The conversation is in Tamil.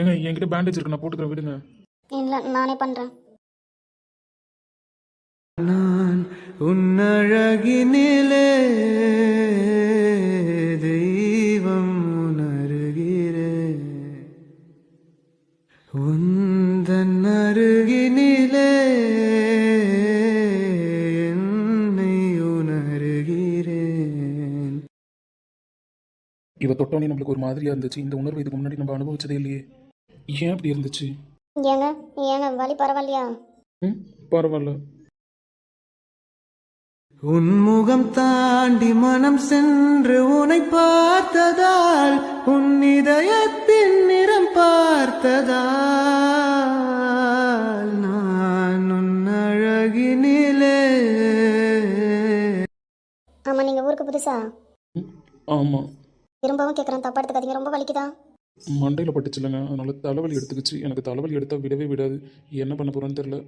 ஏங்க என்கிட்ட பேண்டேஜ் இருக்கு, நான் போட்டுக்கிறேன், விடுங்க. இல்லை நானே பண்ணுறேன். நான் உன்னழகினிலே தெய்வம் உணர்கிறேன், உந்தன் அருகினிலே என்னை உணர்கிறேன். இவ தொட்டோன்னே நம்மளுக்கு ஒரு மாதிரியா இருந்துச்சு. இந்த உணர்வு இதுக்கு முன்னாடி நம்ம அனுபவிச்சதே இல்லையே. ஏன் அப்படி இருந்துச்சு? ஏங்க ஏங்க வலி பரவாயில்லையா? ம், பரவாயில்ல. உன்முகம் தாண்டி மனம் சென்று உன்னை பார்த்ததால், உன் இதயத்தின் நிறம் பார்த்ததால், நான் உன் அழகினிலே. ஆமாம், நீங்கள் ஊருக்கு புதுசா? ம், ஆமா. திரும்பவும் கேட்குறேன், தப்பா எடுத்துக்காதீங்க. ரொம்ப வலிக்குதா? மண்டையில் பட்டுச்சுலங்க, அதனால தலைவலி எடுத்துக்கிச்சு. எனக்கு தலைவலி எடுத்தால் விடவே விடாது. என்ன பண்ண போகிறேன்னு தெரில.